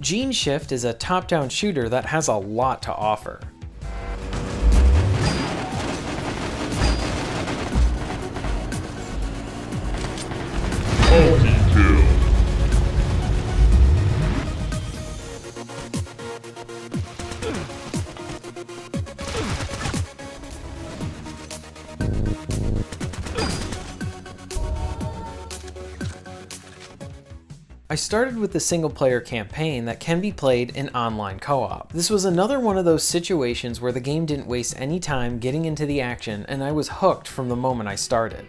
Geneshift is a top-down shooter that has a lot to offer. I started with the single-player campaign that can be played in online co-op. This was another one of those situations where the game didn't waste any time getting into the action and I was hooked from the moment I started.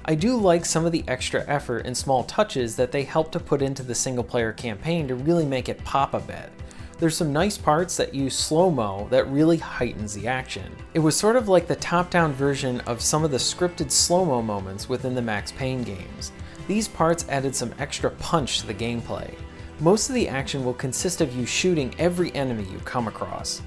I do like some of the extra effort and small touches that they helped to put into the single-player campaign to really make it pop a bit. There's some nice parts that use slow-mo that really heightens the action. It was sort of like the top-down version of some of the scripted slow-mo moments within the Max Payne games. These parts added some extra punch to the gameplay. Most of the action will consist of you shooting every enemy you come across.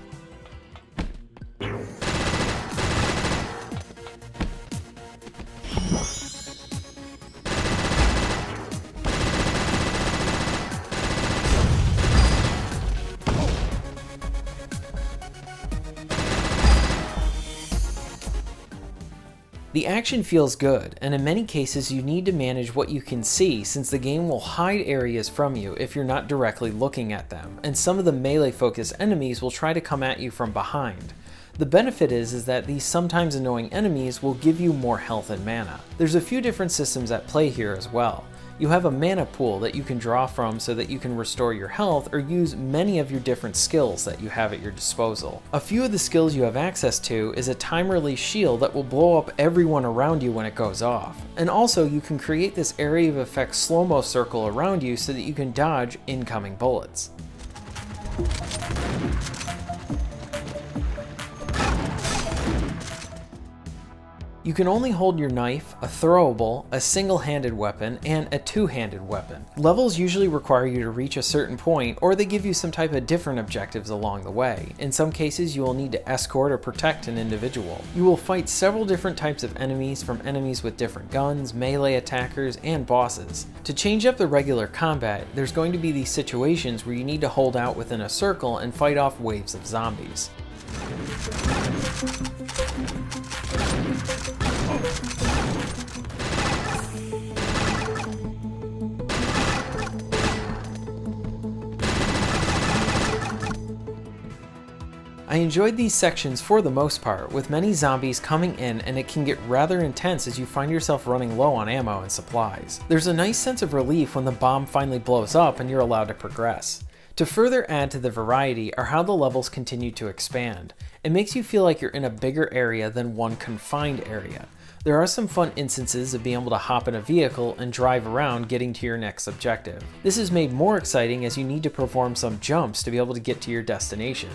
The action feels good, and in many cases you need to manage what you can see since the game will hide areas from you if you're not directly looking at them, and some of the melee-focused enemies will try to come at you from behind. The benefit is that these sometimes annoying enemies will give you more health and mana. There's a few different systems at play here as well. You have a mana pool that you can draw from so that you can restore your health or use many of your different skills that you have at your disposal. A few of the skills you have access to is a time-release shield that will blow up everyone around you when it goes off. And also you can create this area of effect slow-mo circle around you so that you can dodge incoming bullets. You can only hold your knife, a throwable, a single-handed weapon, and a two-handed weapon. Levels usually require you to reach a certain point, or they give you some type of different objectives along the way. In some cases, you will need to escort or protect an individual. You will fight several different types of enemies, from enemies with different guns, melee attackers, and bosses. To change up the regular combat, there's going to be these situations where you need to hold out within a circle and fight off waves of zombies. I enjoyed these sections for the most part, with many zombies coming in, and it can get rather intense as you find yourself running low on ammo and supplies. There's a nice sense of relief when the bomb finally blows up and you're allowed to progress. To further add to the variety are how the levels continue to expand. It makes you feel like you're in a bigger area than one confined area. There are some fun instances of being able to hop in a vehicle and drive around getting to your next objective. This is made more exciting as you need to perform some jumps to be able to get to your destination.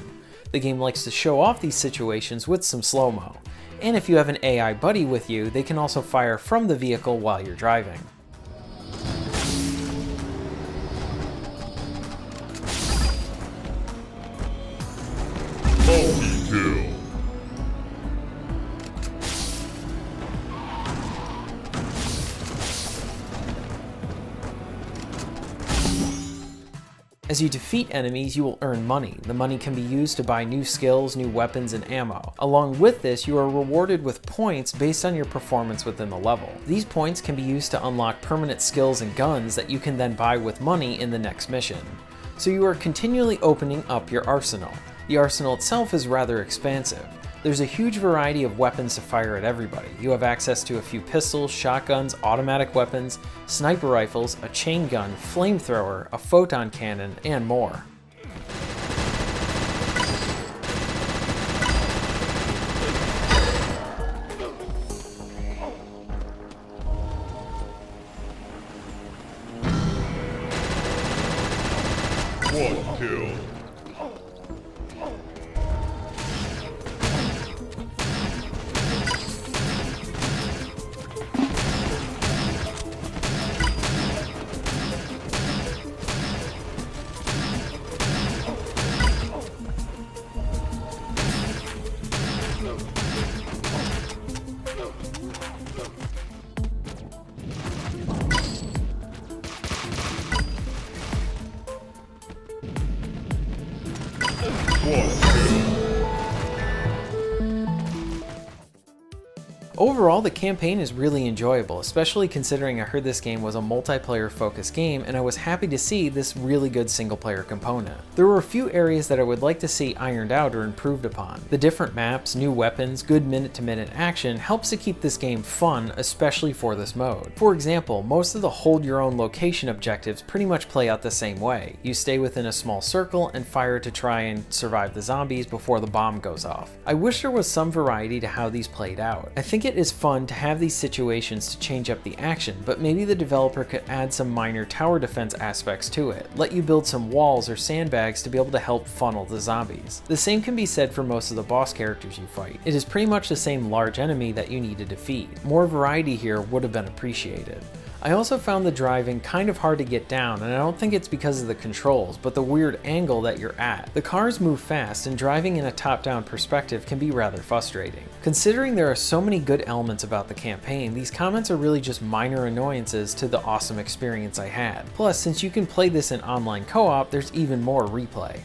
The game likes to show off these situations with some slow-mo. And if you have an AI buddy with you, they can also fire from the vehicle while you're driving. Kill. As you defeat enemies, you will earn money. The money can be used to buy new skills, new weapons, and ammo. Along with this, you are rewarded with points based on your performance within the level. These points can be used to unlock permanent skills and guns that you can then buy with money in the next mission. So you are continually opening up your arsenal. The arsenal itself is rather expansive. There's a huge variety of weapons to fire at everybody. You have access to a few pistols, shotguns, automatic weapons, sniper rifles, a chain gun, flamethrower, a photon cannon, and more. One kill. kill. Overall, the campaign is really enjoyable, especially considering I heard this game was a multiplayer focused game and I was happy to see this really good single player component. There were a few areas that I would like to see ironed out or improved upon. The different maps, new weapons, good minute-to-minute action helps to keep this game fun, especially for this mode. For example, most of the hold your own location objectives pretty much play out the same way. You stay within a small circle and fire to try and survive the zombies before the bomb goes off. I wish there was some variety to how these played out. I think it is fun to have these situations to change up the action, but maybe the developer could add some minor tower defense aspects to it, let you build some walls or sandbags to be able to help funnel the zombies. The same can be said for most of the boss characters you fight. It is pretty much the same large enemy that you need to defeat. More variety here would have been appreciated. I also found the driving kind of hard to get down, and I don't think it's because of the controls, but the weird angle that you're at. The cars move fast, and driving in a top-down perspective can be rather frustrating. Considering there are so many good elements about the campaign, these comments are really just minor annoyances to the awesome experience I had. Plus, since you can play this in online co-op, there's even more replay.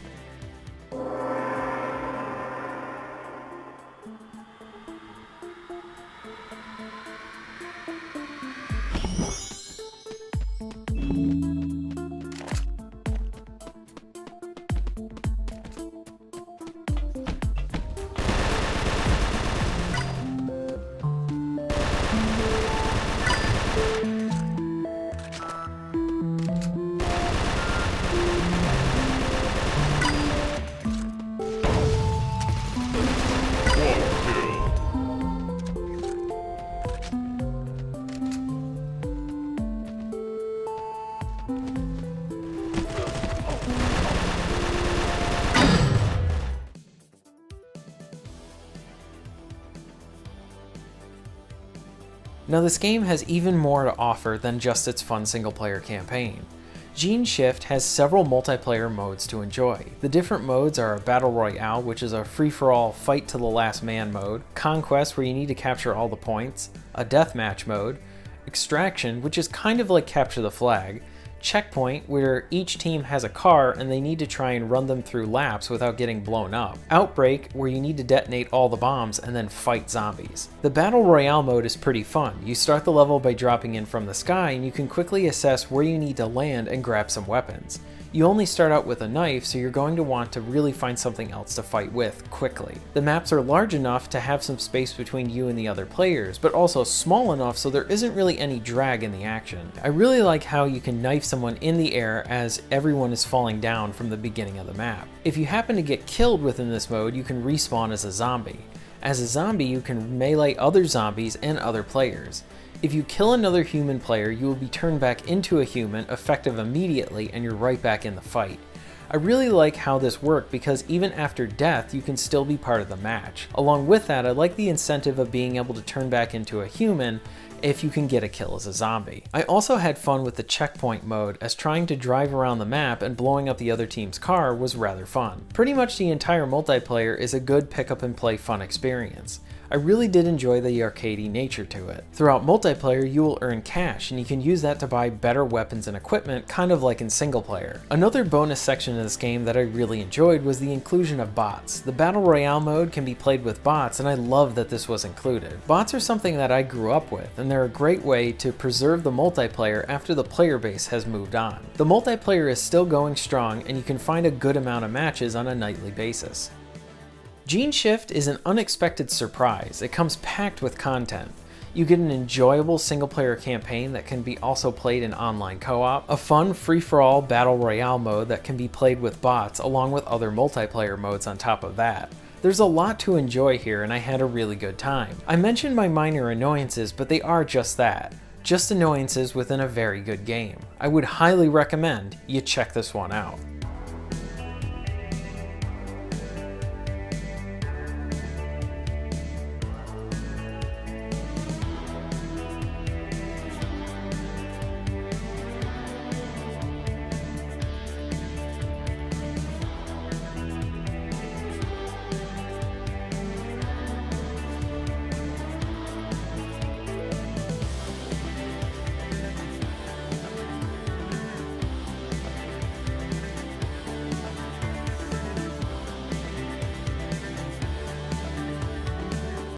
Now this game has even more to offer than just its fun single-player campaign. Geneshift has several multiplayer modes to enjoy. The different modes are a Battle Royale, which is a free-for-all fight to the last man mode, Conquest, where you need to capture all the points, a Deathmatch mode, Extraction, which is kind of like Capture the Flag, Checkpoint, where each team has a car and they need to try and run them through laps without getting blown up. Outbreak, where you need to detonate all the bombs and then fight zombies. The Battle Royale mode is pretty fun. You start the level by dropping in from the sky and you can quickly assess where you need to land and grab some weapons. You only start out with a knife, so you're going to want to really find something else to fight with quickly. The maps are large enough to have some space between you and the other players, but also small enough so there isn't really any drag in the action. I really like how you can knife someone in the air as everyone is falling down from the beginning of the map. If you happen to get killed within this mode, you can respawn as a zombie. As a zombie, you can melee other zombies and other players. If you kill another human player, you will be turned back into a human, effective immediately, and you're right back in the fight. I really like how this worked because even after death, you can still be part of the match. Along with that, I like the incentive of being able to turn back into a human if you can get a kill as a zombie. I also had fun with the checkpoint mode, as trying to drive around the map and blowing up the other team's car was rather fun. Pretty much the entire multiplayer is a good pick up and play fun experience. I really did enjoy the arcadey nature to it. Throughout multiplayer, you will earn cash, and you can use that to buy better weapons and equipment, kind of like in single player. Another bonus section of this game that I really enjoyed was the inclusion of bots. The Battle Royale mode can be played with bots, and I love that this was included. Bots are something that I grew up with, and they're a great way to preserve the multiplayer after the player base has moved on. The multiplayer is still going strong, and you can find a good amount of matches on a nightly basis. Geneshift is an unexpected surprise. It comes packed with content. You get an enjoyable single-player campaign that can be also played in online co-op, a fun free-for-all battle royale mode that can be played with bots along with other multiplayer modes on top of that. There's a lot to enjoy here and I had a really good time. I mentioned my minor annoyances, but they are just that. Just annoyances within a very good game. I would highly recommend you check this one out.